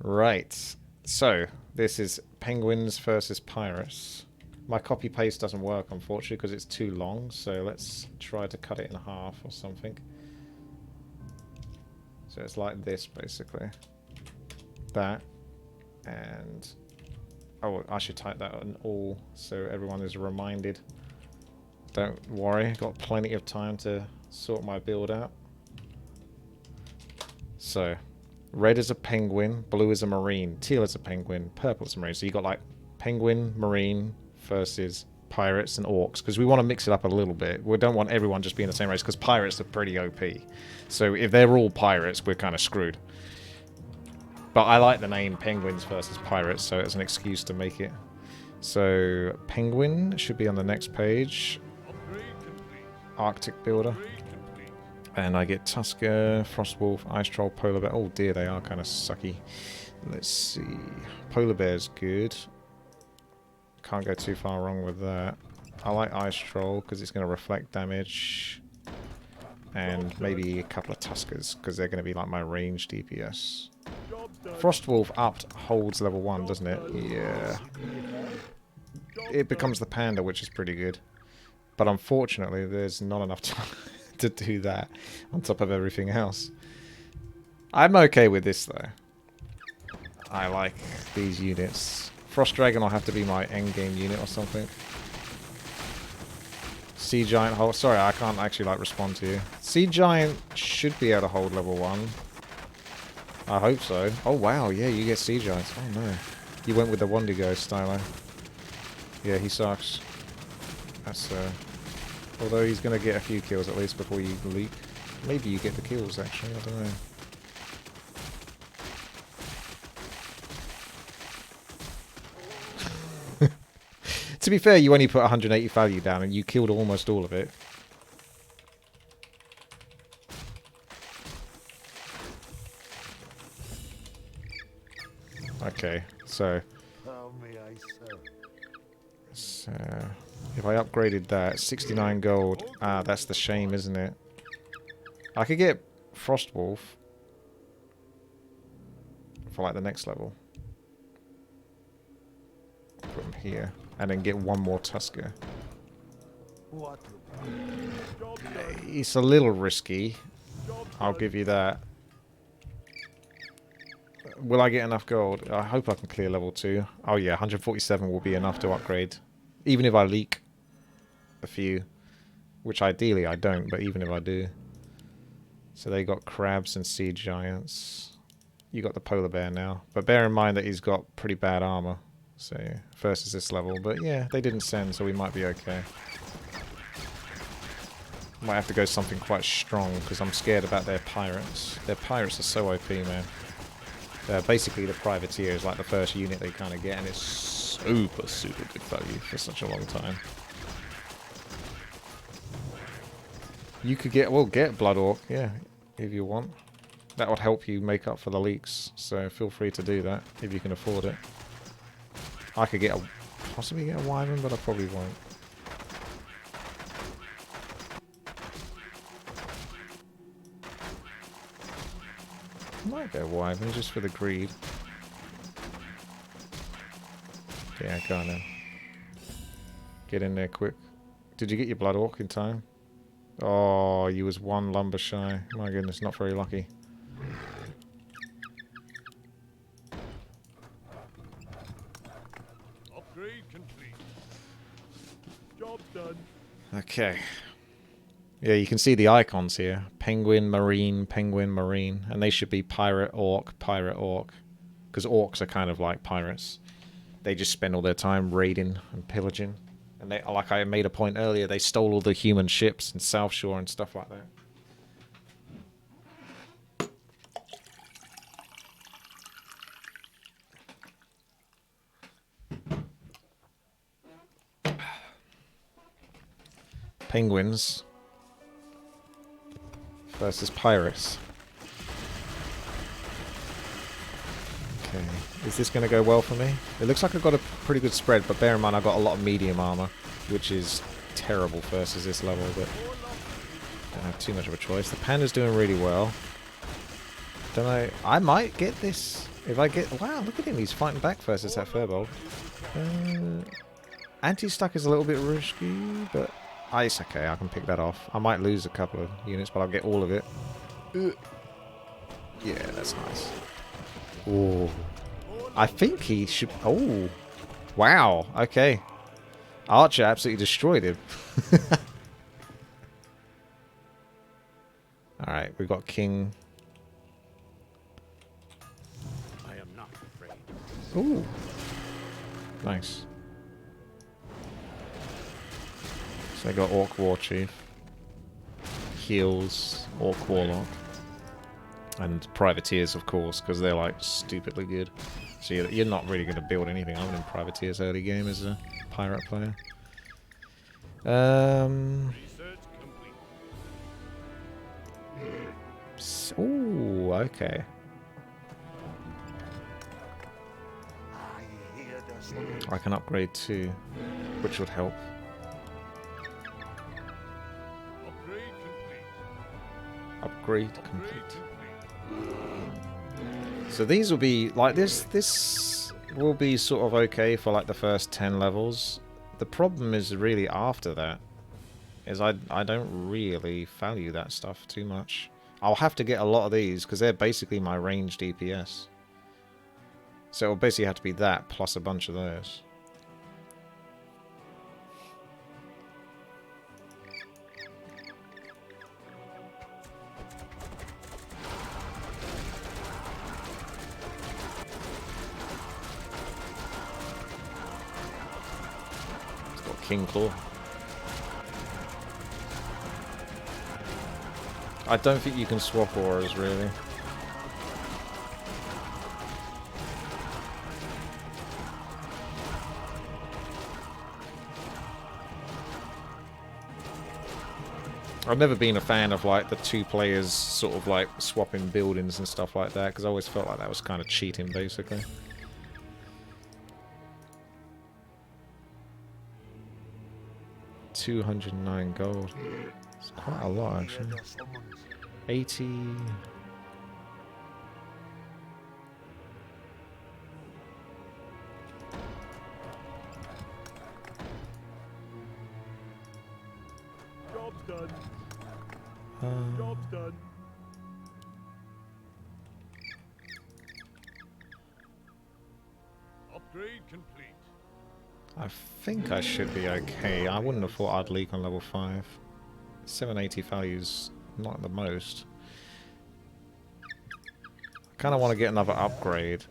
Right. So, this is penguins versus pirates. My copy paste doesn't work, unfortunately, because it's too long. So let's try to cut it in half or something. So it's like this, basically. That. And... oh, I should type that on all so everyone is reminded. Don't worry, got plenty of time to sort my build out. So, red is a penguin, blue is a marine, teal is a penguin, purple is a marine. So you got like penguin, marine versus pirates and orcs, because we want to mix it up a little bit. We don't want everyone just being the same race, because pirates are pretty OP. So if they're all pirates, we're kind of screwed. But I like the name penguins versus pirates, so it's an excuse to make it. So penguin should be on the next page. Arctic builder. And I get Tusker, Frostwolf, Ice Troll, Polar Bear. Oh dear, they are kind of sucky. Let's see. Polar Bear's good. Can't go too far wrong with that. I like Ice Troll because it's going to reflect damage. And maybe a couple of Tuskers because they're going to be like my range DPS. Frostwolf upped holds level 1, doesn't it? Yeah. It becomes the Panda, which is pretty good. But unfortunately, there's not enough time to do that on top of everything else. I'm okay with this, though. I like these units. Frost Dragon will have to be my endgame unit or something. Sea Giant hold. Sorry, I can't actually like respond to you. Sea Giant should be able to hold level 1. I hope so. Oh wow, yeah, you get Sea Giants. Oh no. You went with the Wendigo stylo. Yeah, he sucks. That's although he's gonna get a few kills at least before you leak. Maybe you get the kills actually, I don't know. To be fair, you only put 180 value down and you killed almost all of it. Okay, so... if I upgraded that, 69 gold. Ah, that's the shame, isn't it? I could get Frostwolf for like the next level. Put him here. And then get one more Tusker. It's a little risky. I'll give you that. Will I get enough gold? I hope I can clear level 2. Oh yeah, 147 will be enough to upgrade. Even if I leak a few. Which ideally I don't, but even if I do. So they got crabs and sea giants. You got the polar bear now. But bear in mind that he's got pretty bad armor. So, versus this level. But yeah, they didn't send, so we might be okay. Might have to go something quite strong, because I'm scared about their pirates. Their pirates are so OP, man. They're basically the privateers, like the first unit they kind of get, and it's super, super good value for such a long time. You could get, well, get Blood Orc, yeah, if you want. That would help you make up for the leaks, so feel free to do that, if you can afford it. I could get possibly get a Wyvern, but I probably won't. I might get a Wyvern just for the greed. Yeah, go on then. Get in there quick. Did you get your Blood Orc in time? Oh, you was one lumber shy. My goodness, not very lucky. Okay. Yeah, you can see the icons here. Penguin, Marine, Penguin, Marine. And they should be Pirate, Orc, Pirate, Orc. Because orcs are kind of like pirates. They just spend all their time raiding and pillaging. And they, like I made a point earlier, they stole all the human ships in South Shore and stuff like that. Penguins versus pirates. Okay, is this going to go well for me? It looks like I've got a pretty good spread, but bear in mind I've got a lot of medium armor, which is terrible versus this level, but don't have too much of a choice. The Panda's doing really well. Don't I might get this. If I get... Wow, look at him. He's fighting back versus that Furbolg. Anti-stuck is a little bit risky, but... it's okay. I can pick that off. I might lose a couple of units, but I'll get all of it. Yeah, that's nice. Oh. I think he should... Oh. Wow. Okay. Archer absolutely destroyed him. Alright, we've got King. I am not afraid. Ooh. Nice. So they got Orc War Chief. Heals, Orc Warlock. And Privateers, of course, because they're like stupidly good. So you're not really going to build anything on in Privateers early game as a pirate player. Ooh, okay. I can upgrade too, which would help. Upgrade complete. So these will be like this will be sort of okay for like the first 10 levels. The problem is really after that is I don't really value that stuff too much. I'll have to get a lot of these because they're basically my range DPS. So it'll basically have to be that plus a bunch of those. It's got King Claw. I don't think you can swap auras really. I've never been a fan of like the two players sort of like swapping buildings and stuff like that because I always felt like that was kind of cheating basically. $209 gold. It's quite a lot actually. 80. Job's done. Job's done. Upgrade complete. I think I should be okay. I wouldn't have thought I'd leak on level 5. 780 value's not the most. I kind of want to get another upgrade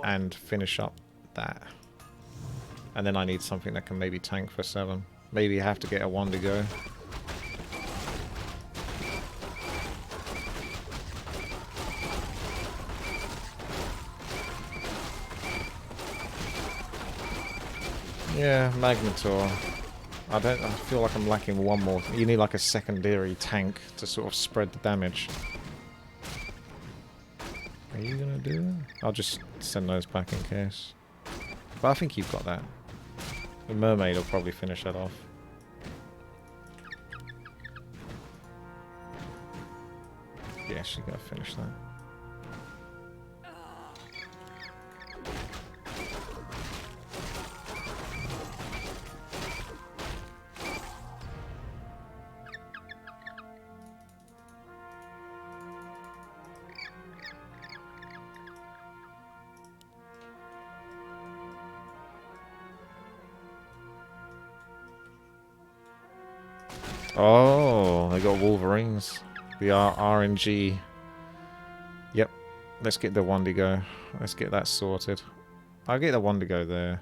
and finish up that. And then I need something that can maybe tank for 7. Maybe have to get a 1 to go. Yeah, Magnetor. I feel like I'm lacking one more. You need like a secondary tank to sort of spread the damage. Are you gonna do that? I'll just send those back in case. But I think you've got that. The Mermaid will probably finish that off. Yeah, she's gonna finish that. Oh, they got Wolverines. The RNG. Yep. Let's get the 1 to go. Let's get that sorted. I'll get the 1 to go there.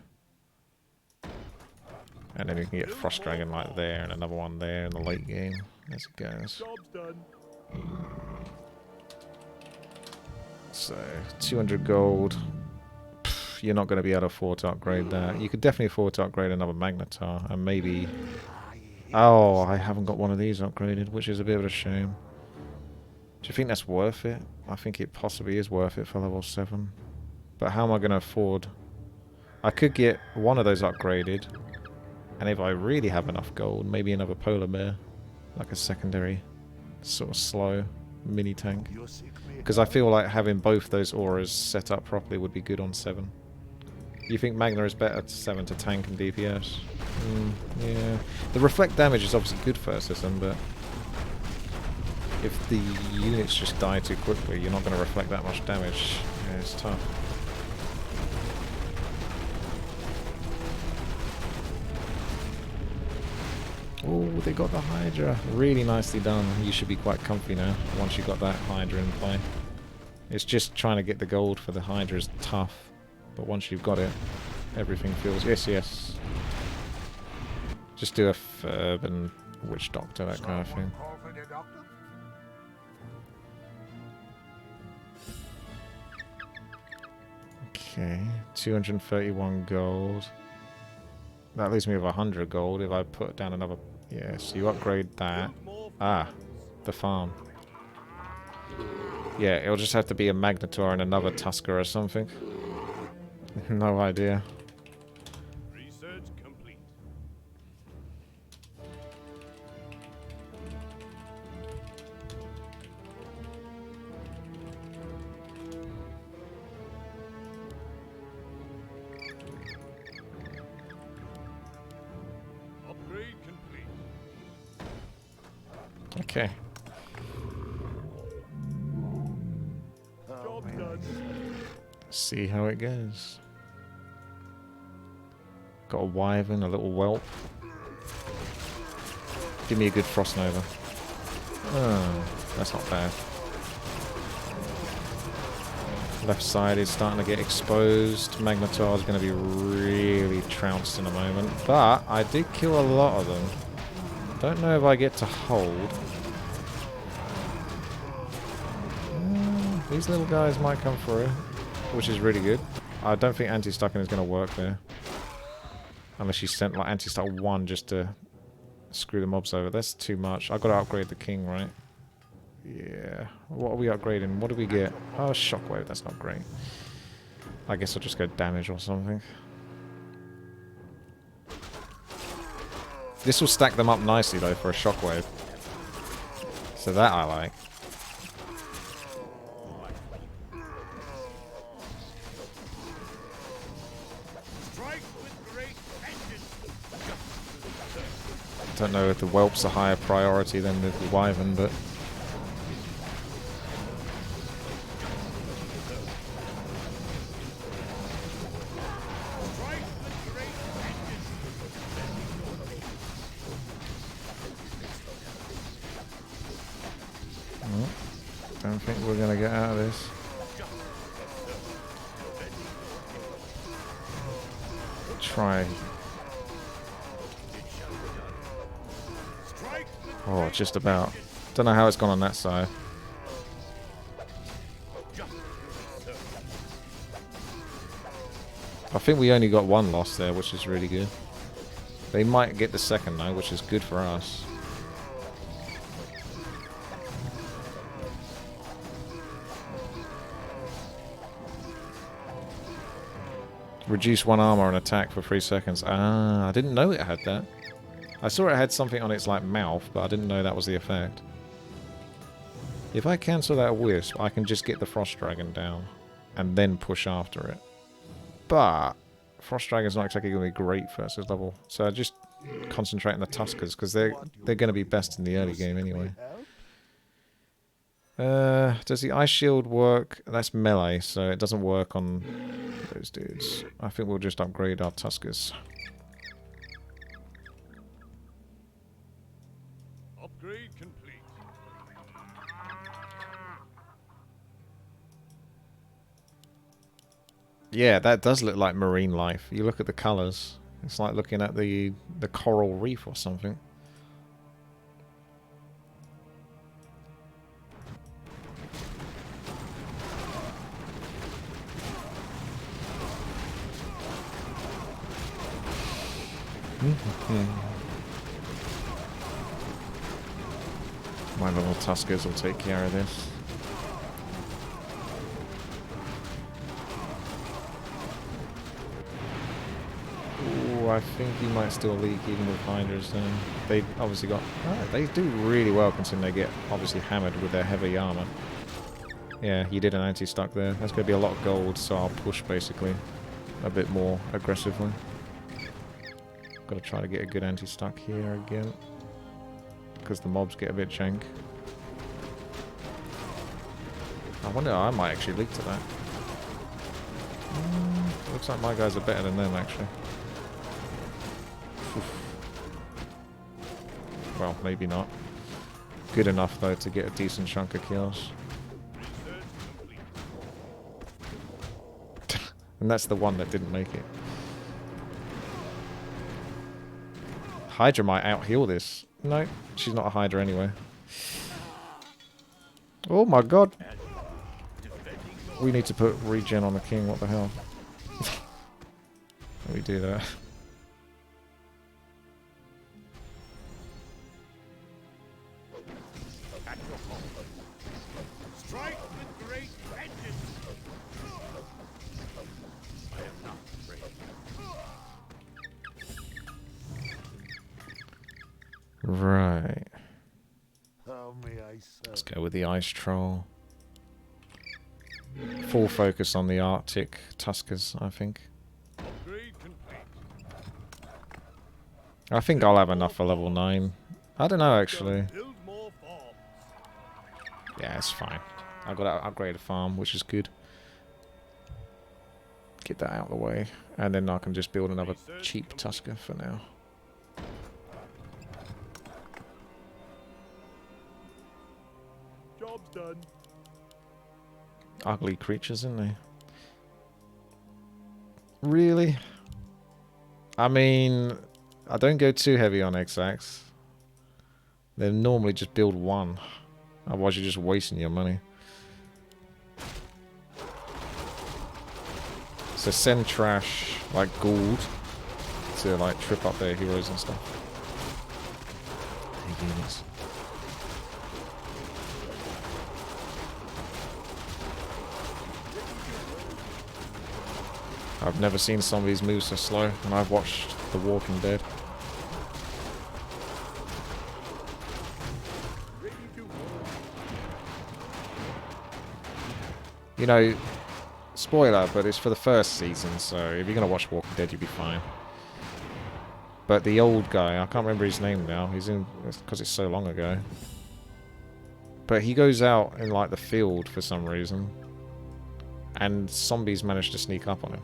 And then we can get Frost Dragon like there and another one there in the late game. As it goes. Job's done. So, 200 gold. Pff, you're not going to be able to afford to upgrade that. You could definitely afford to upgrade another Magnetar. And maybe... Oh, I haven't got one of these upgraded, which is a bit of a shame. Do you think that's worth it? I think it possibly is worth it for level 7. But how am I going to afford... I could get one of those upgraded. And if I really have enough gold, maybe another Polar Bear. Like a secondary. Sort of slow. mini tank. Because I feel like having both those auras set up properly would be good on 7. You think Magna is better to 7 to tank and DPS? Yeah. The reflect damage is obviously good for a system, but if the units just die too quickly, you're not going to reflect that much damage. Yeah, it's tough. Oh, they got the Hydra. Really nicely done. You should be quite comfy now once you got that Hydra in play. It's just trying to get the gold for the Hydra is tough. But once you've got it, everything feels... Yes, yes. Just do a Ferb and Witch Doctor, that kind of thing. Okay, 231 gold. That leaves me with 100 gold if I put down another... Yeah, so you upgrade that. Ah, the farm. Yeah, it'll just have to be a Magnetor and another Tusker or something. No idea. Research complete. Upgrade complete. Okay. Job done. See how it goes. Got a Wyvern, a little Whelp. Give me a good Frost Nova. Oh, that's not bad. Left side is starting to get exposed. Magnetar is going to be really trounced in a moment. But I did kill a lot of them. Don't know if I get to hold. These little guys might come through, which is really good. I don't think anti-stucking is going to work there. Unless you sent like anti-stuck 1 just to screw the mobs over. That's too much. I've got to upgrade the king, right? Yeah. What are we upgrading? What do we get? Oh, shockwave. That's not great. I guess I'll just go damage or something. This will stack them up nicely though for a shockwave. So that I like. Don't know if the Whelp's a higher priority than the Wyvern, but... Don't think we're going to get out of this. Try. Oh, just about. Don't know how it's gone on that side. I think we only got 1 loss there, which is really good. They might get the second though, which is good for us. Reduce 1 armor and attack for 3 seconds. Ah, I didn't know it had that. I saw it had something on its like mouth, but I didn't know that was the effect. If I cancel that Wisp, I can just get the Frost Dragon down and then push after it. But Frost Dragon's not exactly going to be great versus level, so I just concentrate on the Tuskers because they're going to be best in the early game anyway. Does the Ice Shield work? That's melee, so it doesn't work on those dudes. I think we'll just upgrade our Tuskers. Upgrade complete. Yeah, that does look like marine life. You look at the colours. It's like looking at the coral reef or something. My little Tuskers will take care of this. Ooh, I think he might still leak even with Hydras. They've obviously got... they do really well considering they get obviously hammered with their heavy armor. Yeah, he did an anti-stuck there. That's going to be a lot of gold, so I'll push basically a bit more aggressively. Got to try to get a good anti-stuck here again. Because the mobs get a bit jank. I wonder, I might actually leak to that. Looks like my guys are better than them, actually. Oof. Well, maybe not. Good enough, though, to get a decent chunk of kills. And that's the one that didn't make it. Hydra might out-heal this. No, she's not a Hydra anyway. Oh my god. We need to put regen on the king, what the hell. Let me do that. Strike with great vengeance. I am not afraid. Right. How may I serve? Let's go with the ice troll. Full focus on the Arctic Tuskers, I think. Upgrade complete. I think I'll have enough for level 9. I don't know, actually. Build more farms. Yeah, it's fine. I've got to upgrade a farm, which is good. Get that out of the way. And then I can just build another cheap Tusker for now. Job's done. Ugly creatures, aren't they? Really? I mean, I don't go too heavy on X-Ax. They normally just build one. Otherwise you're just wasting your money. So send trash, like Gould, to like trip up their heroes and stuff. Their units. I've never seen zombies move so slow, and I've watched The Walking Dead. You know, spoiler, but it's for the first season, so if you're going to watch Walking Dead, you'll be fine. But the old guy, I can't remember his name now, he's in, because it's so long ago. But he goes out in like the field for some reason, and zombies manage to sneak up on him.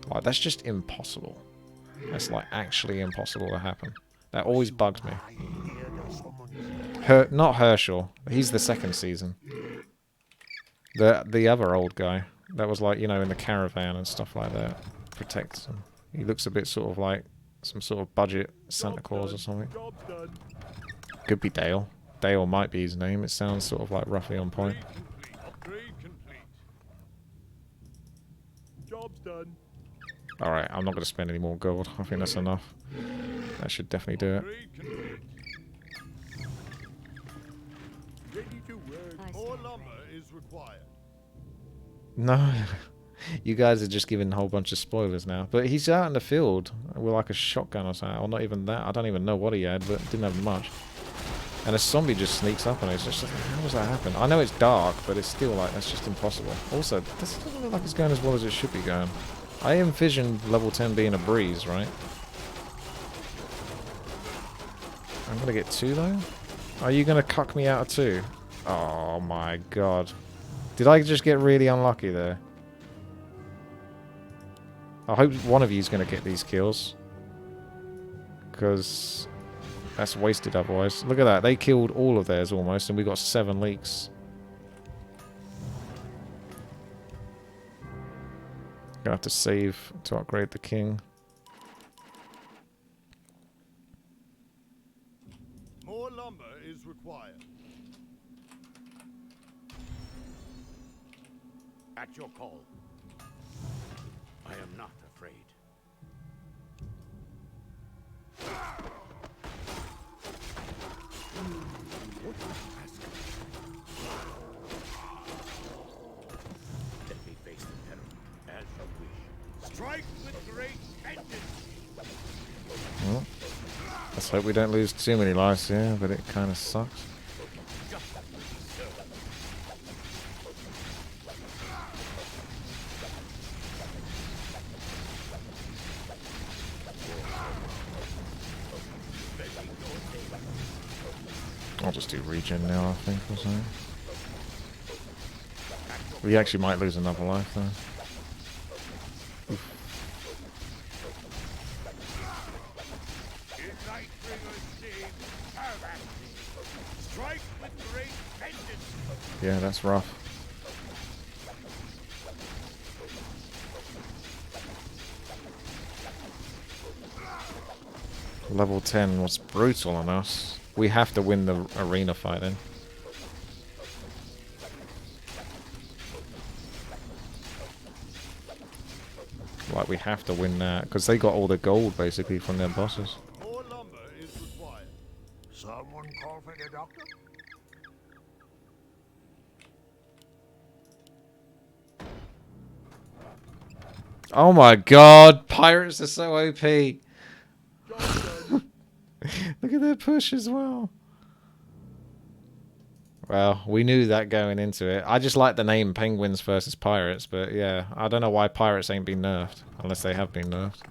Like, that's just impossible. That's like actually impossible to happen. That always bugs me. Not Herschel. He's the second season. The other old guy that was like, you know, in the caravan and stuff like that, protects him. He looks a bit sort of like some sort of budget Santa Claus or something. Could be Dale. Dale might be his name. It sounds sort of like roughly on point. Upgrade complete. Job's done. Alright, I'm not going to spend any more gold. I think that's enough. That should definitely do it. Upgrade complete. Ready to work. More lumber is required. No. You guys are just giving a whole bunch of spoilers now. But he's out in the field with like a shotgun or something. Or not even that. I don't even know what he had, but didn't have much. And a zombie just sneaks up on it. It's just like, how does that happen? I know it's dark, but it's still like, that's just impossible. Also, this doesn't look like it's going as well as it should be going. I envisioned level 10 being a breeze, right? I'm gonna get 2 though? Are you gonna cuck me out of 2? Oh my god. Did I just get really unlucky there? I hope one of you is gonna get these kills. Because that's wasted otherwise. Look at that, they killed all of theirs almost and we got 7 leaks. Gonna have to save to upgrade the king. More lumber is required. At your call. I am not afraid. What do you ask? Let me face the peril as you wish. Strike with great vengeance. Well, let's hope we don't lose too many lives here, but it kind of sucks. I'll just do regen now, I think, or something. We actually might lose another life, though. Yeah, that's rough. Level 10 was brutal on us. We have to win the arena fight then. Like, we have to win that, because they got all the gold, basically, from their bosses. More lumber is required. Someone call for the doctor? Oh my god, pirates are so OP. Look at their push as well. Well, we knew that going into it. I just like the name Penguins versus Pirates, but yeah, I don't know why pirates ain't been nerfed, unless they have been nerfed.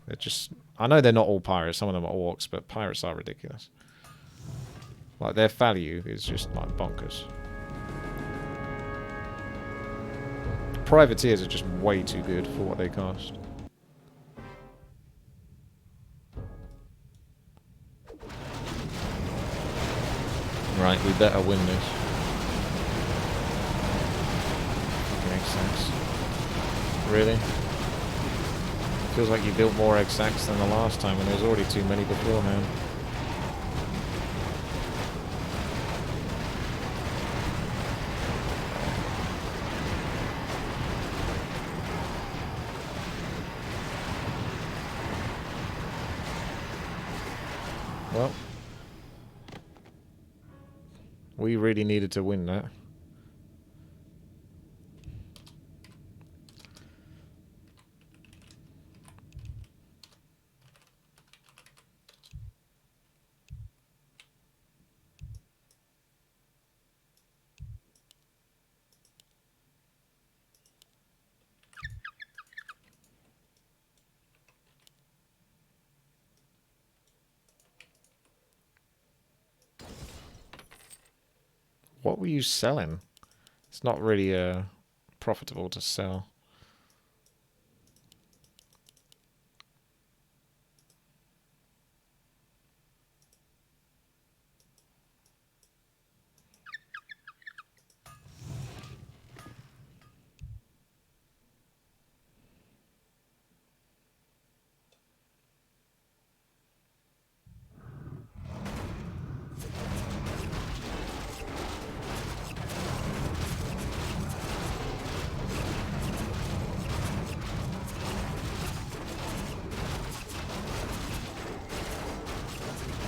They're just... I know they're not all pirates, some of them are orcs, but pirates are ridiculous. Like, their value is just, like, bonkers. Privateers are just way too good for what they cost. Right, we better win this. Fucking egg sacks. Really? Feels like you built more egg sacks than the last time, and there was already too many beforehand. Well, we really needed to win that. What were you selling? It's not really profitable to sell.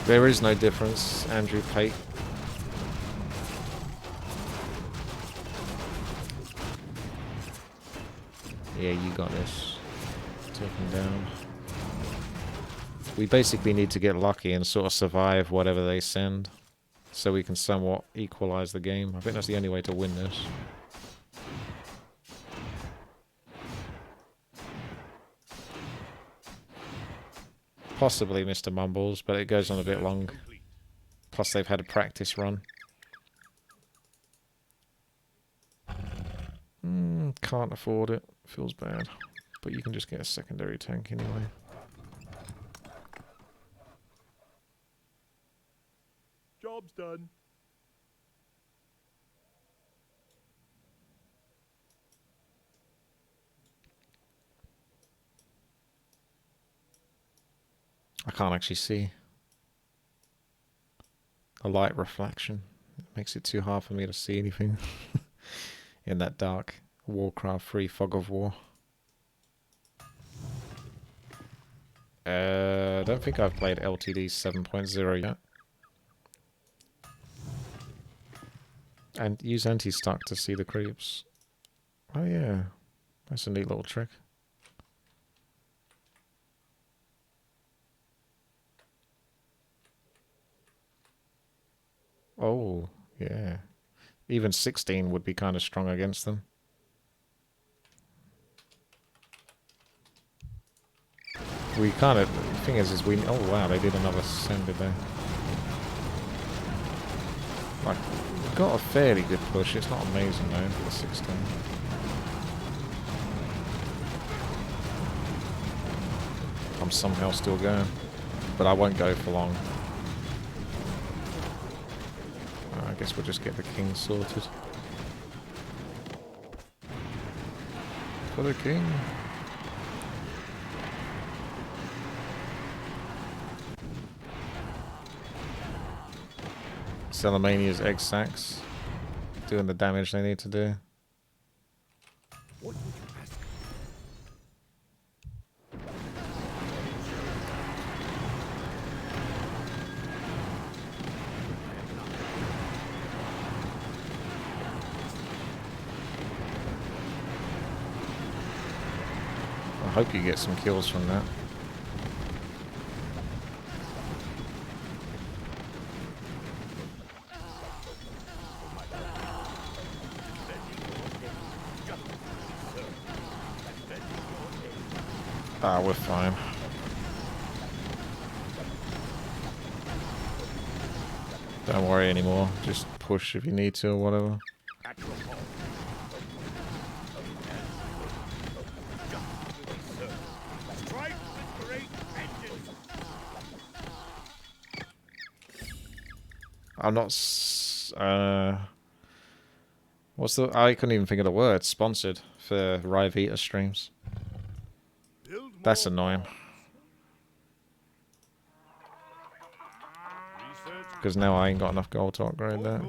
There is no difference, Andrew Pate. Yeah, you got this. Take him down. We basically need to get lucky and sort of survive whatever they send, so we can somewhat equalize the game. I think that's the only way to win this. Possibly Mr. Mumbles, but it goes on a bit long. Plus they've had a practice run. Can't afford it. Feels bad. But you can just get a secondary tank anyway. Job's done. I can't actually see. A light reflection. It makes it too hard for me to see anything in that dark Warcraft 3 fog of war. I don't think I've played LTD 7.0 yet. And use anti-stuck to see the creeps. Oh yeah, that's a neat little trick. Oh, yeah. Even 16 would be kind of strong against them. We kind of... The thing is we... Oh, wow, they did another send, did they? Like, we've got a fairly good push. It's not amazing, though, for the 16. I'm somehow still going. But I won't go for long. I guess we'll just get the king sorted. For the king. Salamania's egg sacs. Doing the damage they need to do. What would you ask? I hope you get some kills from that. Ah, we're fine. Don't worry anymore. Just push if you need to or whatever. Strike with great vengeance. I'm not... what's the... I couldn't even think of the word. Sponsored for Rivita streams. That's annoying. Because now I ain't got enough gold to upgrade that.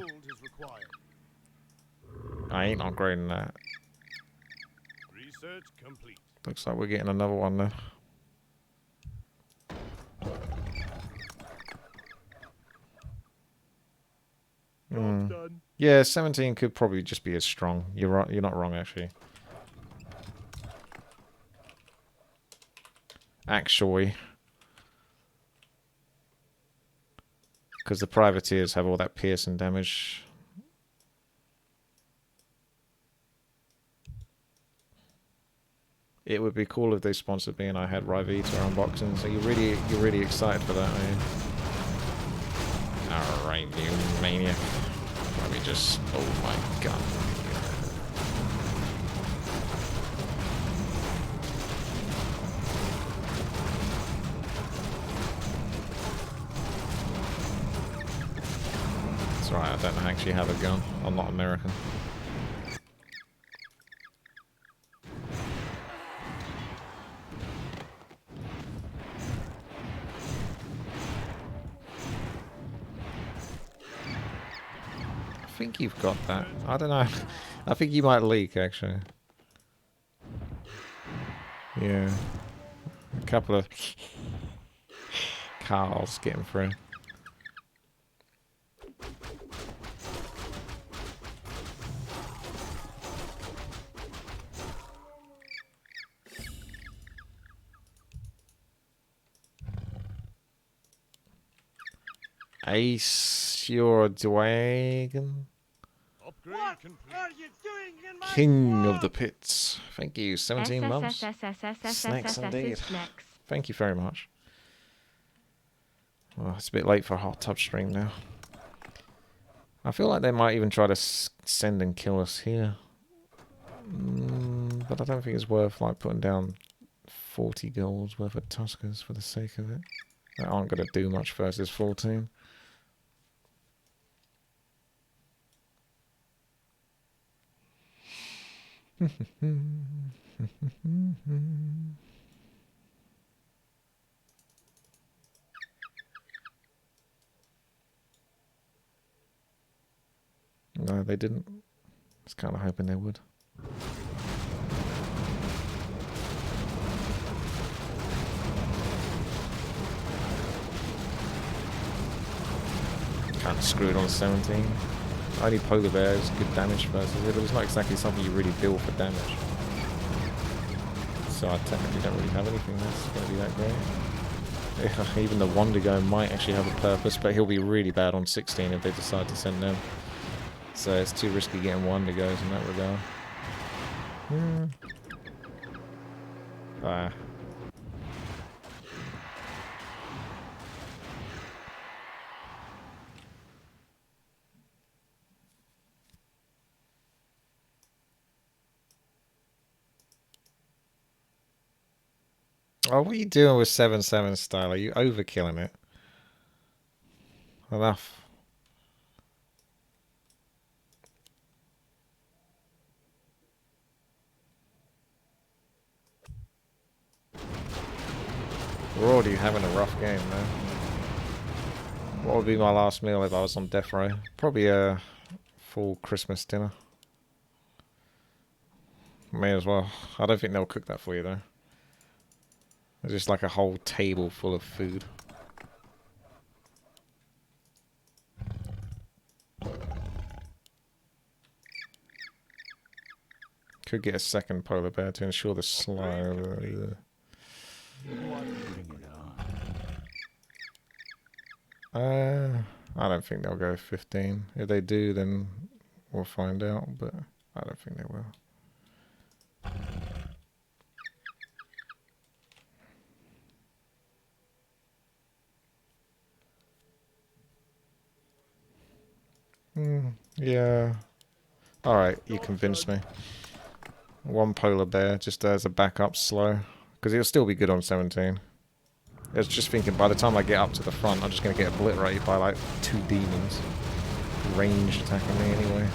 I ain't upgrading that. Research complete. Looks like we're getting another one there. Done. Yeah, 17 could probably just be as strong. You're right. You're not wrong, actually. Actually. Because the privateers have all that piercing damage. It would be cool if they sponsored me and I had Rivita unboxing. So you're really excited for that, are you? Alright, you maniac. Let me just... Oh my god. It's alright, I don't actually have a gun. I'm not American. I think you've got that. I don't know. I think you might leak, actually. Yeah. A couple of Carls getting through. Ace your dragon. Upgrade complete. King of the pits. Thank you. 17 months. Snacks indeed. Thank you very much. Well, it's a bit late for a hot tub stream now. I feel like they might even try to send and kill us here. But I don't think it's worth like putting down 40 gold worth of Tuskers for the sake of it. That aren't going to do much versus 14. No, they didn't. I was kind of hoping they would. Kind of screwed on 17. Only Polar Bear is good damage versus it, but it's not exactly something you really build for damage. So I technically don't really have anything that's going to be that great. Even the Wondigo might actually have a purpose, but he'll be really bad on 16 if they decide to send him. So it's too risky getting Wondigos in that regard. Ah. Oh, what are you doing with 7/7 style? Are you overkilling it? Enough. We're already having a rough game, man. What would be my last meal if I was on death row? Probably a full Christmas dinner. May as well. I don't think they'll cook that for you, though. It's just like a whole table full of food. Could get a second polar bear to ensure the slow. I don't think they'll go 15. If they do, then we'll find out, but I don't think they will. Yeah. Alright, you convinced me. One polar bear just as a backup slow. Because it'll still be good on 17. I was just thinking by the time I get up to the front, I'm just going to get obliterated by like 2 demons. Ranged attacking me anyway.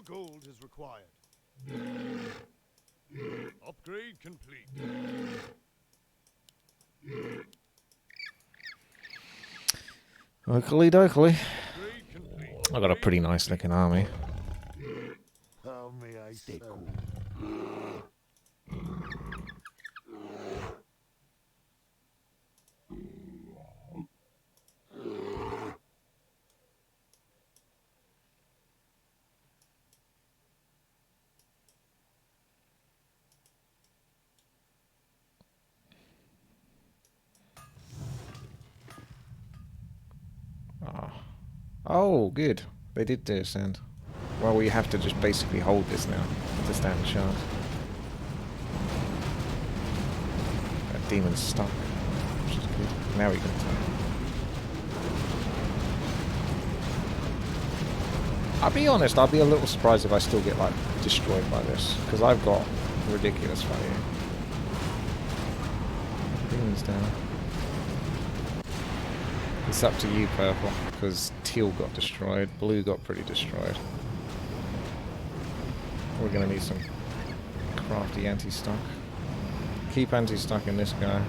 Gold is required. Upgrade complete. Oakley dokley. I got a pretty nice looking army. How may I stay cool? Oh, good. They did do a send. Well, we have to just basically hold this now to stand a chance. That demon's stuck, which is good. Now we can attack. I'll be honest, I'll be a little surprised if I still get like destroyed by this, because I've got ridiculous value. Demon's down. It's up to you, purple, because teal got destroyed, blue got pretty destroyed. We're going to need some crafty anti-stock. Keep anti-stock in this guy.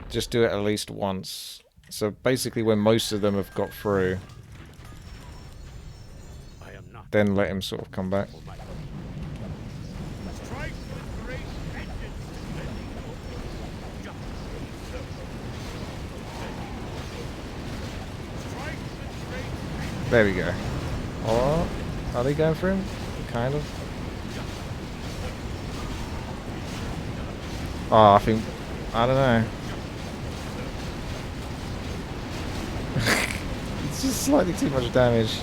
Just do it at least once. So basically when most of them have got through, then let him sort of come back. There we go. Oh, are they going for him? Kind of. Oh, I think... I don't know. It's just slightly too much damage.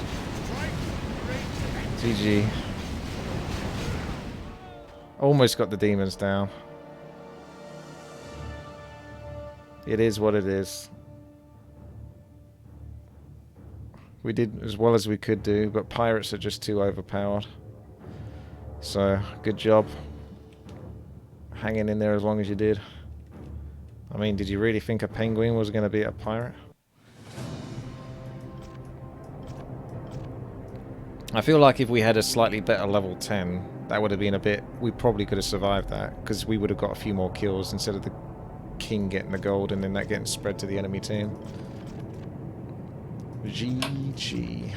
GG. Almost got the demons down. It is what it is. We did as well as we could do, but pirates are just too overpowered. So, good job. Hanging in there as long as you did. I'm I mean, did you really think a penguin was going to beat a pirate? I feel like if we had a slightly better level 10, that would have been a bit... We probably could have survived that, because we would have got a few more kills instead of the king getting the gold and then that getting spread to the enemy team. GG.